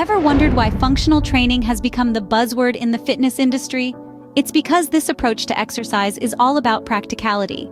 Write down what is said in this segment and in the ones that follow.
Ever wondered why functional training has become the buzzword in the fitness industry? It's because this approach to exercise is all about practicality.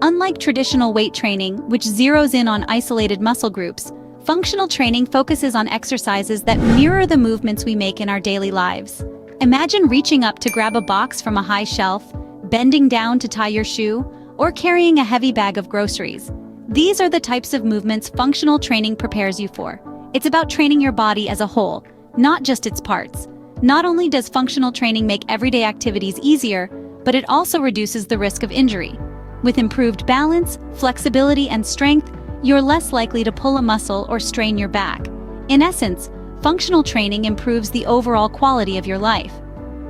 Unlike traditional weight training, which zeroes in on isolated muscle groups, functional training focuses on exercises that mirror the movements we make in our daily lives. Imagine reaching up to grab a box from a high shelf, bending down to tie your shoe, or carrying a heavy bag of groceries. These are the types of movements functional training prepares you for. It's about training your body as a whole, not just its parts. Not only does functional training make everyday activities easier, but it also reduces the risk of injury. With improved balance, flexibility, and strength, you're less likely to pull a muscle or strain your back. In essence, functional training improves the overall quality of your life.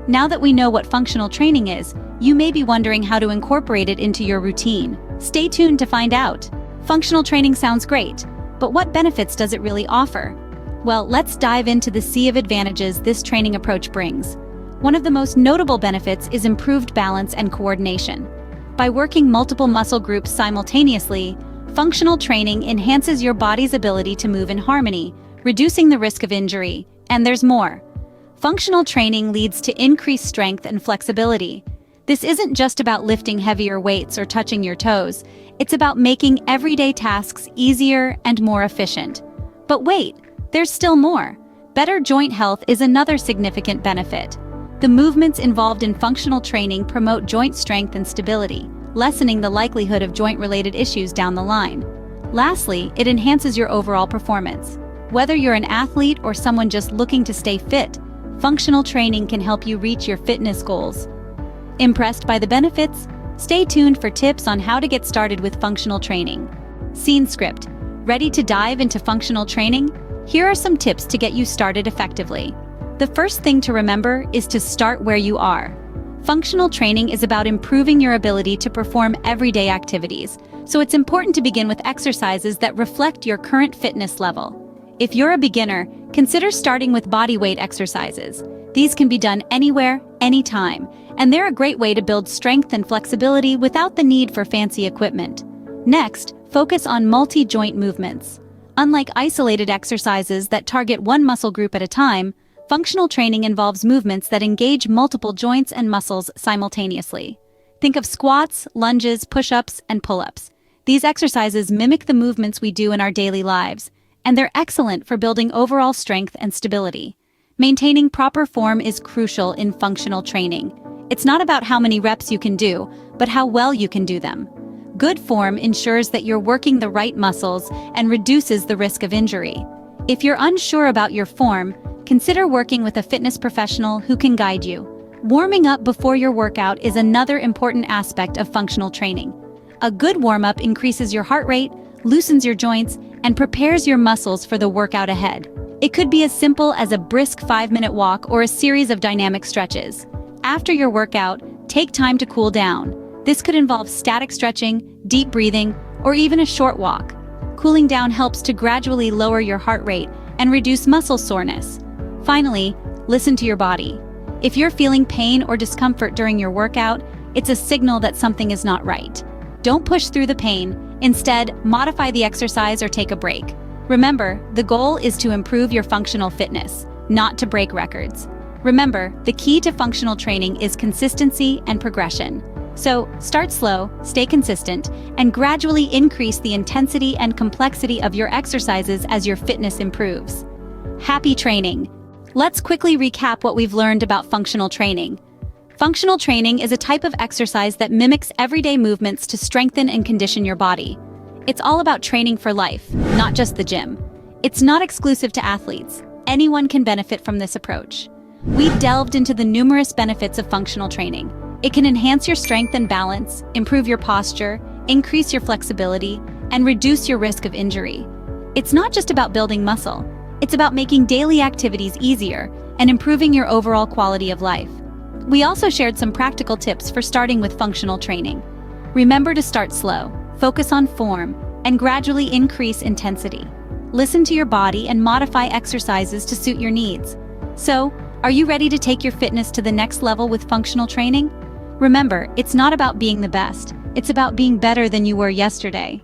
Now that we know what functional training is, you may be wondering how to incorporate it into your routine. Stay tuned to find out. Functional training sounds great, but what benefits does it really offer? Well, let's dive into the sea of advantages this training approach brings. One of the most notable benefits is improved balance and coordination. By working multiple muscle groups simultaneously, functional training enhances your body's ability to move in harmony, reducing the risk of injury. And there's more. Functional training leads to increased strength and flexibility. This isn't just about lifting heavier weights or touching your toes. It's about making everyday tasks easier and more efficient. But wait, there's still more. Better joint health is another significant benefit. The movements involved in functional training promote joint strength and stability, lessening the likelihood of joint-related issues down the line. Lastly, it enhances your overall performance. Whether you're an athlete or someone just looking to stay fit, functional training can help you reach your fitness goals. Impressed by the benefits? Stay tuned for tips on how to get started with functional training. Scene script. Ready to dive into functional training? Here are some tips to get you started effectively. The first thing to remember is to start where you are. Functional training is about improving your ability to perform everyday activities, so it's important to begin with exercises that reflect your current fitness level. If you're a beginner, consider starting with body weight exercises. These can be done anywhere, anytime, and they're a great way to build strength and flexibility without the need for fancy equipment. Next, focus on multi-joint movements. Unlike isolated exercises that target one muscle group at a time, functional training involves movements that engage multiple joints and muscles simultaneously. Think of squats, lunges, push-ups, and pull-ups. These exercises mimic the movements we do in our daily lives, and they're excellent for building overall strength and stability. Maintaining proper form is crucial in functional training. It's not about how many reps you can do, but how well you can do them. Good form ensures that you're working the right muscles and reduces the risk of injury. If you're unsure about your form, consider working with a fitness professional who can guide you. Warming up before your workout is another important aspect of functional training. A good warm-up increases your heart rate, loosens your joints, and prepares your muscles for the workout ahead. It could be as simple as a brisk 5-minute walk or a series of dynamic stretches. After your workout, take time to cool down. This could involve static stretching, deep breathing, or even a short walk. Cooling down helps to gradually lower your heart rate and reduce muscle soreness. Finally, listen to your body. If you're feeling pain or discomfort during your workout, it's a signal that something is not right. Don't push through the pain. Instead, modify the exercise or take a break. Remember, the goal is to improve your functional fitness, not to break records. Remember, the key to functional training is consistency and progression. So, start slow, stay consistent, and gradually increase the intensity and complexity of your exercises as your fitness improves. Happy training! Let's quickly recap what we've learned about functional training. Functional training is a type of exercise that mimics everyday movements to strengthen and condition your body. It's all about training for life, not just the gym. It's not exclusive to athletes. Anyone can benefit from this approach. We delved into the numerous benefits of functional training. It can enhance your strength and balance, improve your posture, increase your flexibility, and reduce your risk of injury. It's not just about building muscle. It's about making daily activities easier and improving your overall quality of life. We also shared some practical tips for starting with functional training. Remember to start slow, focus on form, and gradually increase intensity. Listen to your body and modify exercises to suit your needs. So, are you ready to take your fitness to the next level with functional training? Remember, it's not about being the best. It's about being better than you were yesterday.